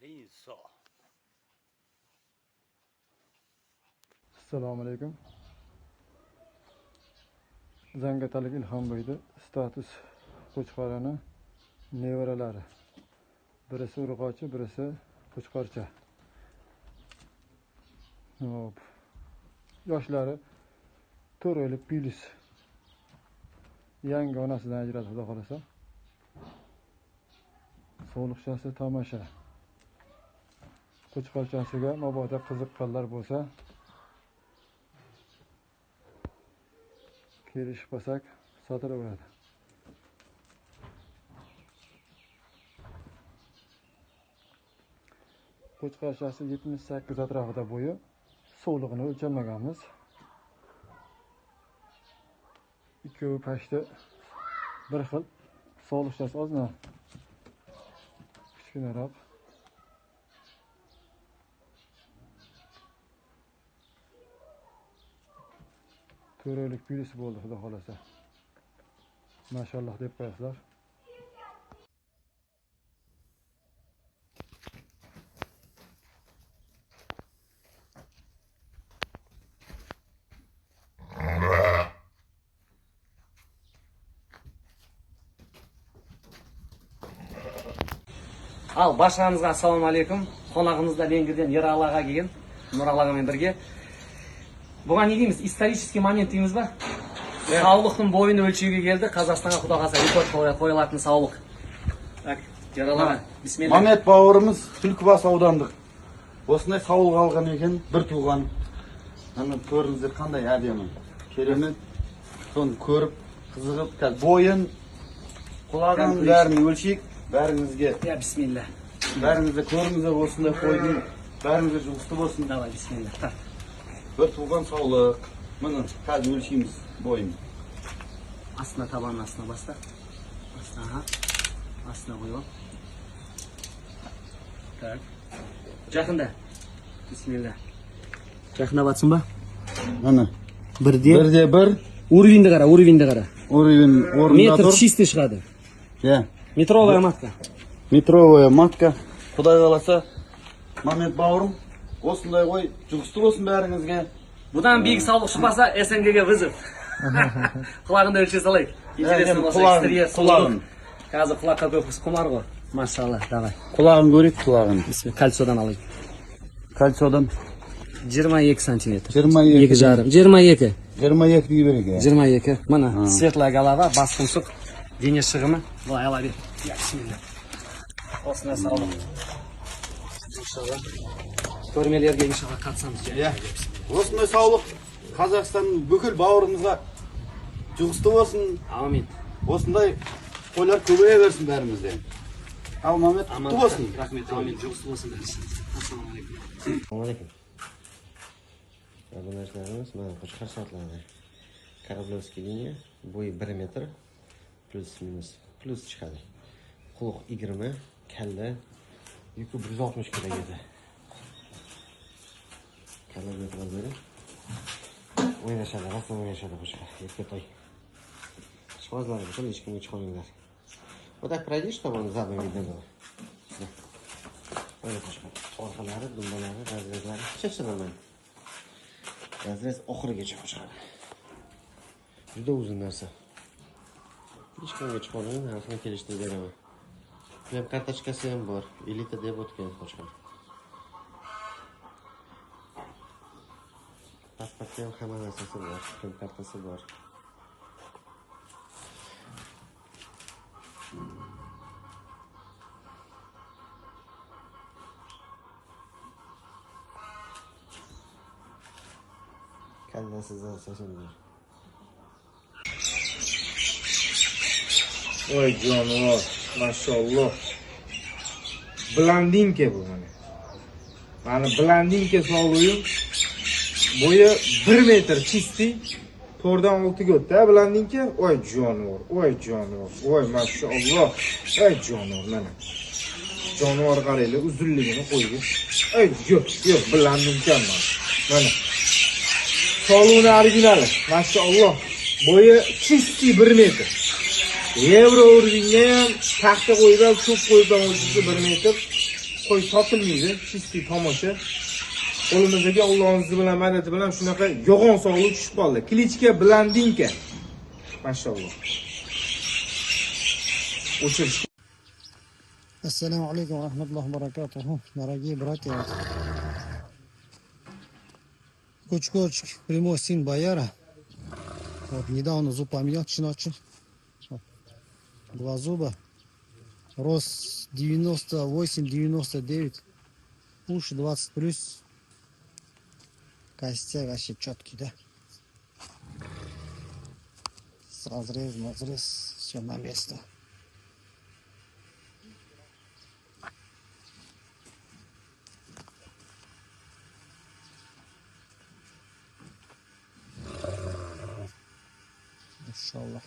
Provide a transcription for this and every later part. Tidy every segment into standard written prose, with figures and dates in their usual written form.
Rinso. Assalomu alaykum. Zangatalik Ilhomboyda status qo'chqorani nevaralari. Birisi urg'ochi, birisi qo'chqorcha. Hop. Yoshlari 4 oylik Bilis. Yangi onasidan ajralib xudo xolasa. Sog'liqchasi tomosha. Qo'chqorchasiga mabodo qiziqqanlar bo'lsa, kelishib qolsak sotilaveradi. Qo'chqorchasi 78 atrofida bo'yi, sog'lig'ini o'lchanmaganmiz. Ikkovi pashti bir xil, sog'liqchasi ozgina kichkinaroq. To'raylik birisi bo'ldi xudo xolasa. Mashalloh deb qo'yasizlar. Al barchamizga assalomu alaykum. Qonog'imizda Vengriyadan Yeralaga kelgan Nuralaga men birga. Bugun ne deymiz? Исторический момент deymiz ba? Sog'liqning bo'yini o'lchayga keldi. Qozog'istonga xudo xolasa rekord qo'yiladi sog'liq. Tak, Yeralaga. Bismillah. Mamet bауырымыз Түлкібас аудандық. Осындай саулық алған екен, бір туған. Ана көріңіздер қандай әдемі. Керемет. Соны көріп, қызығып, бойын, құлағын бәрін өлшейік. Бәріңізге. Ya bismillah. Бәріңізді көріңіздер осындай қойдың. Бәріңізге жұғысты болсын. Давай bismillah. Так. Бір туған саулық. Міне, қазір өлшейміз бойын. Астына табанын астына баста. Астына. Астына қойып. Так. Жақында. Bismillah. Жақында батсын ба? Міне. Бірде бір. Уровеньді қара. Уровень орында Метр тұр. чистый шығады. Иә. Метровая матка. Метровая матка. Құдай қаласа, Мамет бауырым, осындай ғой, жұғысты болсын бәріңізге. Бұдан биік саулық шықпаса, СНГ-ге вызов. Құлағында өлше салайық. Интересно болса, экстерьер, құлағын. Қазір құлаққа көп құмар ғой. Машалла, давай. Құлағын көрейік, құлағын. Кальциядан алайық. Кальциядан 22 сантиметр. 22. 2,5. 22. 22 дей берек. 22. Мына светлая голова, басқыншық, дене шығымы. Былай ала бер. Bismillah. Осындай саулық. Көрмелерге иншалла қатысамыз. Иә. Осындай саулық Қазақстанның бүкіл бауырымызға жұғысты болсын. Амин. Осындай қойлар көбейе берсін бәрімізде. Ал Мамет құтты болсын. Рахмет, амин. Жұғысты болсын. Ассалаумағалейкум. Assalamualaikum. Bu narsalarimiz mana qo'chqor sotiladi. Karablevskiy liniya, bo'yi 1 metr plus chiqadi. Quloq 20, kalla yuki 160 kg edi. Kalla metrlari. O'ynashadi, rasm o'ynashadi qo'chqor. Erkak to'y. Shvozlari bilan hech kimga chiqolmanglar. Вот так пройди, чтобы он задом видно было. Böyle qo'chqor. Orqalari, dumbalari, razrezlari hech razrez oxirigacha qo'shadi. Juda uzun narsa. Hech kimga chiqolmaydi, narxini kelishtirib beraman. Bu ham kartochkasi ham bor. Elita deb o'tgan qo'chqor. Pasporti ham hamma narsasi bor, kim kartasi bor. Kallasizdan sashindir. Voy jonivor, mashalloh. Blandinka bu mana. Mana blandinka sog'lig'im. Bo'yi 1 metr chistiy. To'rdan 6ga o'tdi, blandinka. Voy jonivor, voy mashalloh. Voy jonivor mana. Jonivor qaranglar, uzunligini qo'ydi. Yo'q, blandinka mana. Sog'lig'ini originali, mashalloh. Bo'yi chistiy 1 metr. Yevro o'rniga ham taxta qo'yib, cho'p qo'yib o'lchisi 1 metr. qo'y sotilmaydi, чистый tomosha. Qo'limizga Allohning bilan madadi bilan shunaqa yo'g'on sog'lik tushib qoldi. Klichka blandinka. Mashalloh. O'chirish. Assalomu alaykum va rahmatullohi va barakatuh. Дорогие братья. Кучкочек, прямой сын бояра. Вот недавно зуб поменял, начал. Два зуба. Рост 98-99. Уши 20 плюс. Костяк вообще четкий, да? Разрез, все на место. Иншаллах.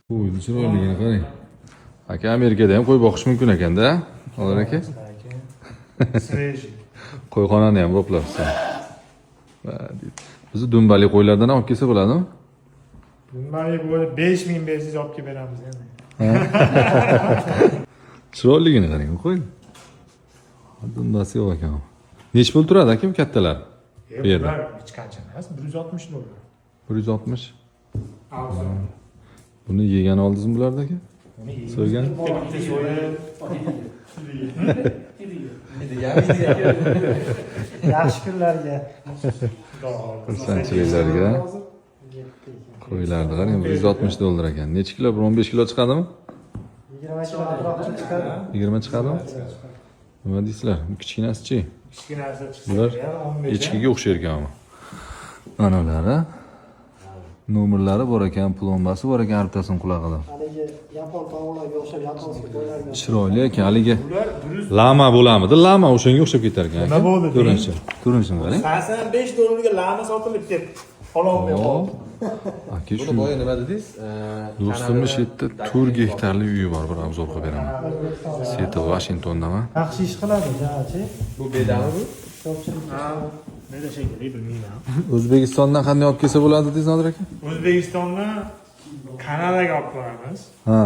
Qo'yni chiroyligini qarang. Aka Amerikada ham qo'y boqish mumkin ekanda, Olar aka. Qo'yxonani ham qoplabsan. Bizni dumbali qo'ylardan ham olib kelsa bo'ladimi? Dumbali bo'lib 5000 bersangiz olib kelib beramiz endi. Chiroyligini qarang qo'y. Dumbasi yo'q ekan. Nech pul turadi aka kattalar? Bu yerda. Hech qancha emas, $160. 160. Arzon. Buni yegan oldingizmi bularda aka? So'ygan? Yaxshi kunlarga. Xursandchiliklarga. Qo'ylarni qarang, $160 ekan. Necha kilo? 15 kilo chiqadimi? 20 kilo atrofida chiqadi. 20 chiqadimi? Nima deysizlar? Kichkinasi-chi? Kichkinasi chiqsa Bular ham 15. echkiga o'xshar ekanmi? Mana ular. Nomerlari bor ekan, plombasi bor ekan, harbitasini qulog'ida. Haligi yapon tavuqlarga o'xshab yaponskiy qo'ylarga. Chiroyli ekan, haligi lama bo'lamidi? Lama o'shanga o'xshab ketar ekan. Nima bo'ldi? Ko'rinishini qarang. $85 lama sotilib ketdi. Ololmay qoldi. Aka shu nima dedingiz? Do'stimning shu yerda 4 gektarli uyi bor, bir obzor qilib beraman. Seattle, Washingtondaman. Yaxshi ish qiladi, jachi. Bu bedami bu? Neda shekilli bilmayman. O'zbekistondan qanday olib kelsa bo'ladi dedingiz, Nodir aka? O'zbekistondan Kanadaga olib boramiz. Ha,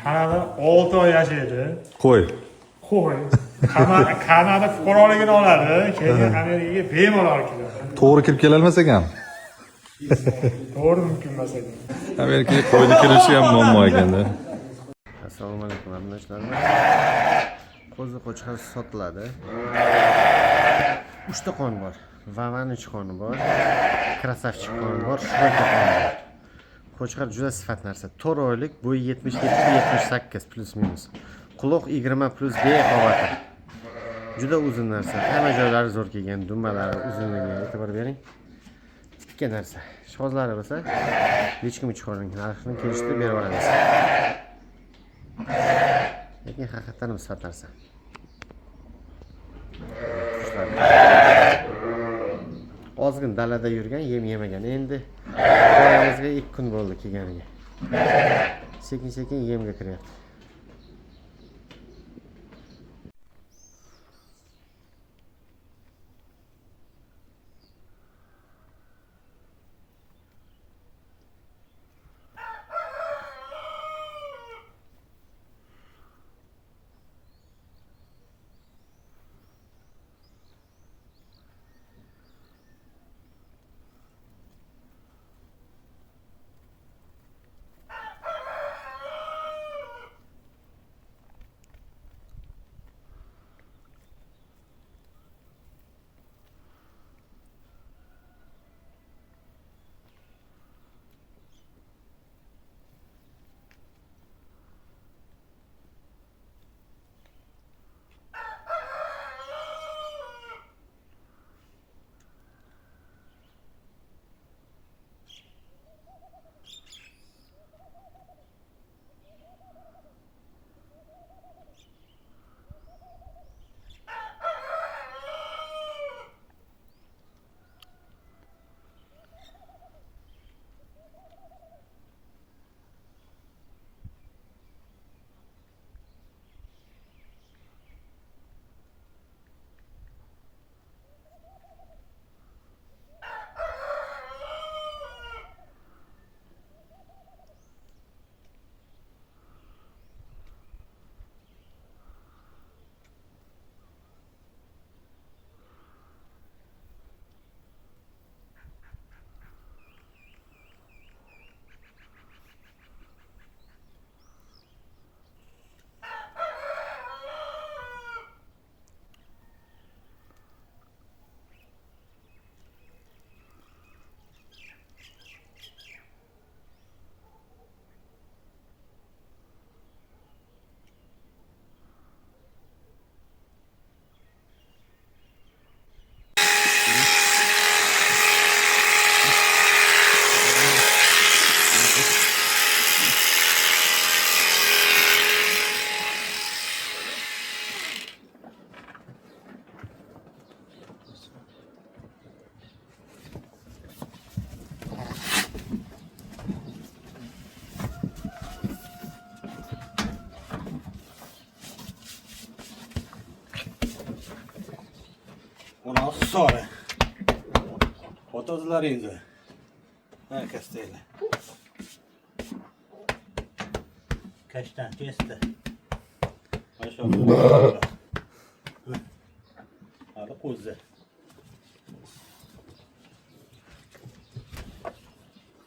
Kanada 6 oy yashaydi. qo'y. Qo'y. Kanada fuqaroligini oladi, keyin Amerikaga bemalol olib keladi. To'g'ri kirib kela olmas ekan. To'g'ri mumkin emas ekan. Amerikaga qo'yni kirishi ham muammo ekanda. Assalomu alaykum qarindoshlar. Qo'zi qo'chqar sotiladi. 3 ta qon bor. Vavanich qoni bor. Krasavchik qoni bor. Shroyka qoni bor. Qo'chqar juda sifat narsa. 4 oylik, bo'yi 77-78 plus minus. Quloq 20 plus bexavotir. Juda uzun narsa. Hamma joylari zo'r kelgan, dumbalari uzunligiga e'tibor bering. Tikka narsa. Shozlari bo'lsa, hech kim chiqaring, narxini kelishtirib berib olamiz. Lekin haqiqatan ham sifat narsa. Ozgin dalada yurgan, yem yemagan. Endi qo'yamizga 2 kun bo'ldi kelganiga. Sekin-sekin yemga kiryapti. Oqsori. Otozlaringiz. Ha, kastaylar. Kashtan kesdi. Maşallah. Hadi qo'zi.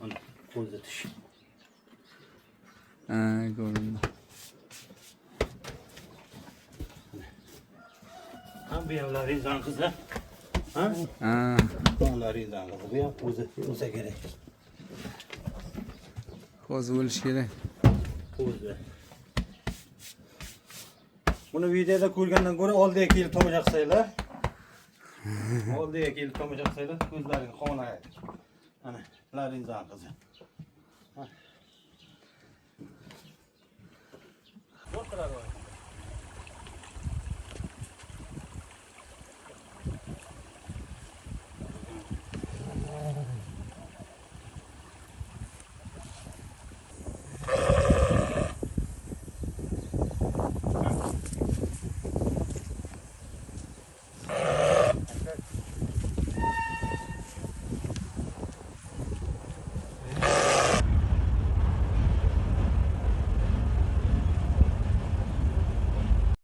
Mana qo'zi tish. Ko'rindi. Ha, bu yerlaringizdan qizi. Ha? Bunlaringizdan qizi. Bu ham qo'zi bo'lsa kerak. Qo'zi bo'lishi kerak. Qo'zi. Buni videoda ko'rgandan ko'ra oldiga kelib tomosha qilsanglar. Oldiga kelib tomosha qilsanglar, ko'zlaring qonaydi. Mana, laringizdan qizi. Zo'r qiladi.